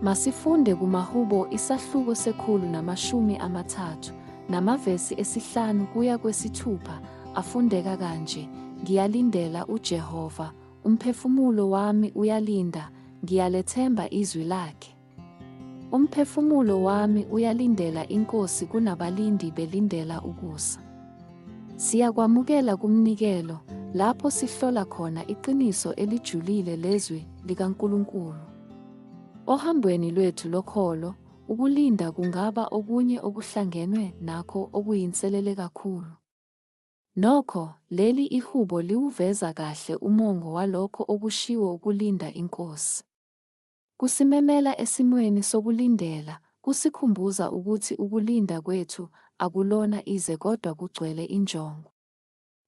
Masifunde kumaHubo isahluko se-130 namavesi esi-5 kuya kwesi-6 afundeka kanje: Ngiyalindela uJehova, umphefumulo wami uyalinda, ngiyalethemba izwi lakhe. Umphefumulo wami uyalindela iNkosi kunabalindi belindela ukusa. Siyakwamukela kumnikelo, lapho sihlola khona iqiniso elijulile lezwi likaNkulunkulu. Ohambweni lwethu lokholo, ukulinda kungaba okunye okuhlangenwe nakho okuyinselele kakhulu. Nokho, leli iHubo liwuveza kahle umongo walokho okushiwo ukulinda iNkosi. Kusimemela esimweni sokulindela, kusikhumbuza ukuthi ukulinda kwethu akulona ize kodwa kugcwele injongo.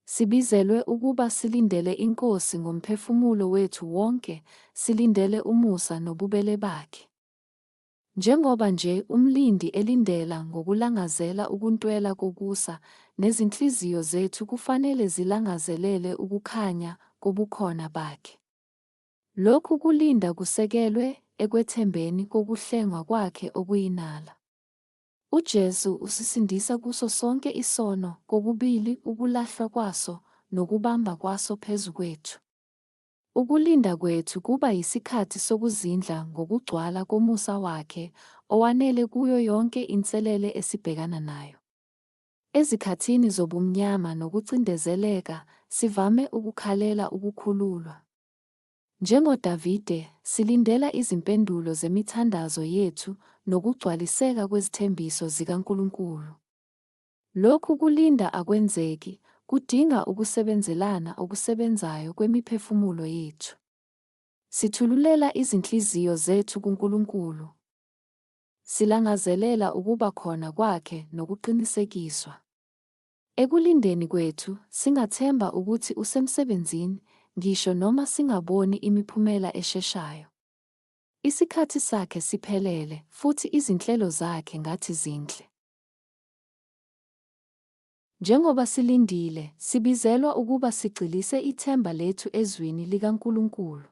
Sibizelwe ukuba silindele iNkosi ngomphefumulo wethu wonke, silindele umusa nobubele bakhe. Njengoba nje umlindi elindela ngokulangazela ukuntwela kokusa, nezinhliziyo zethu kufanele zilangazelele ukukhanya kobukhona bakhe. Lokhu kulinda kusekelwe ekwethembeni kokuhlengwa kwakhe okuyinala. UJesu usisindisa kuso sonke isono, kokubili ukulahlwa kwaso nokubamba kwaso phezu kwethu. Ukulinda kwethu kuba yisikhathi sokuzindla ngokugcwala komusa wakhe owanele kuyo yonke inselele esibhekana nayo. Ezikhathini zobumnyama nokucindezeleka sivame ukukhalela ukukhululwa. NjengoDavide, silindela izimpendulo zemithandazo yethu nokugcwaliseka kwezithembiso zikaNkulunkulu. Lokhu kulinda akwenzeki, kudinga ukusebenzelana okusebenzayo kwemiphefumulo yethu. Sithululela izinhliziyo zethu kuNkulunkulu. Silangazelela ukuba khona kwakhe nokuqinisekiswa. Ekulindeni kwethu, singathemba ukuthi usemsebenzini, ngisho noma singaboni imiphumela esheshayo. Isikhathi sakhe siphelele, futhi izinhlelo zakhe ngathi zinhle. Njengoba silindile, sibizelwa ukuba sigxilise ithemba lethu ezwini likaNkulunkulu.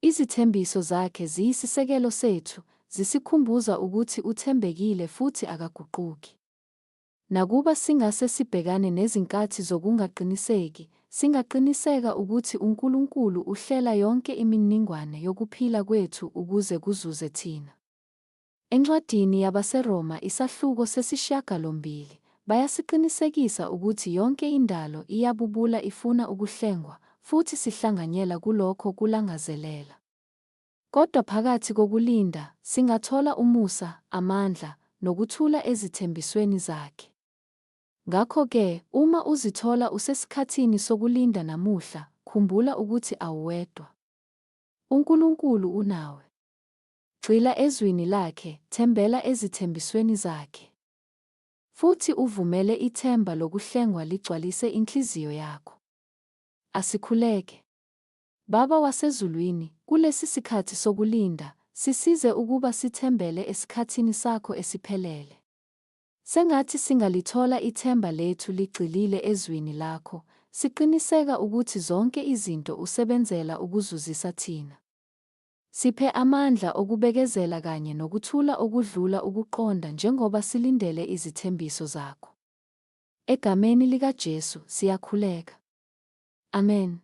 Izithembiso zakhe ziyisisekelo sethu, zisikhumbuza ukuthi uthembekile futhi akaguquki. Nakuba singase sibhekane nezinkathi zokungaqiniseki, singaqiniseka ukuthi uNkulunkulu uhlela yonke imininingwane yokuphila kwethu ukuze kuzuze thina. Encwadini yabaseRoma isahluko sesi-8 bayasiqinisekisa ukuthi yonke indalo iyabubula ifuna ukuhlengwa, futhi sihlanganyela kulokho kulangazelela. Kodwa phakathi kokulinda, singathola umusa, amandla, nokuthula ezithembisweni zakhe. Ngakho-ke, uma uzithola usesikhathini sokulinda namuhla, khumbula ukuthi awuwedwa. uNkulunkulu unawe. Gxila ezwini lakhe, thembela ezithembisweni zakhe. Futhi uvumele ithemba lokuhlengwa ligcwalise inhliziyo yakho. Asikhuleke. Baba wasezulwini, kulesi sikhathi sokulinda, sisize ukuba sithembele esikhathini sakho esiphelele. Sengathi singalithola ithemba lethu ligxilile ezwini lakho, siqiniseka ukuthi zonke izinto usebenzela ukuzuzisa thina. Siphe amandla okubekezela kanye nokuthula okudlula ukuqonda njengoba silindele izithembiso zakho. Egameni likaJesu siyakhuleka. Amen.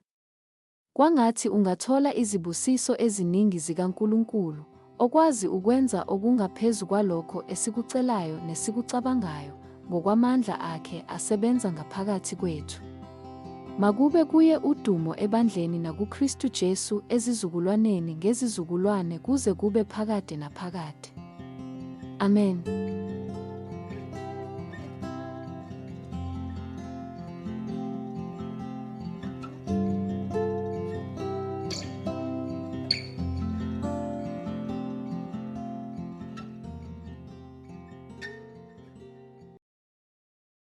Kwangathi ungathola izibusiso eziningi zikaNkulunkulu, okwazi ukwenza okungaphezu kwalokho esikucelayo nesikucabangayo, ngokwamandla akhe asebenza ngaphakathi kwethu. Makube kuye udumo ebandleni nakuKristu Jesu ezizukulwaneni ngezizukulwane kuze kube phakade naphakade. Amen.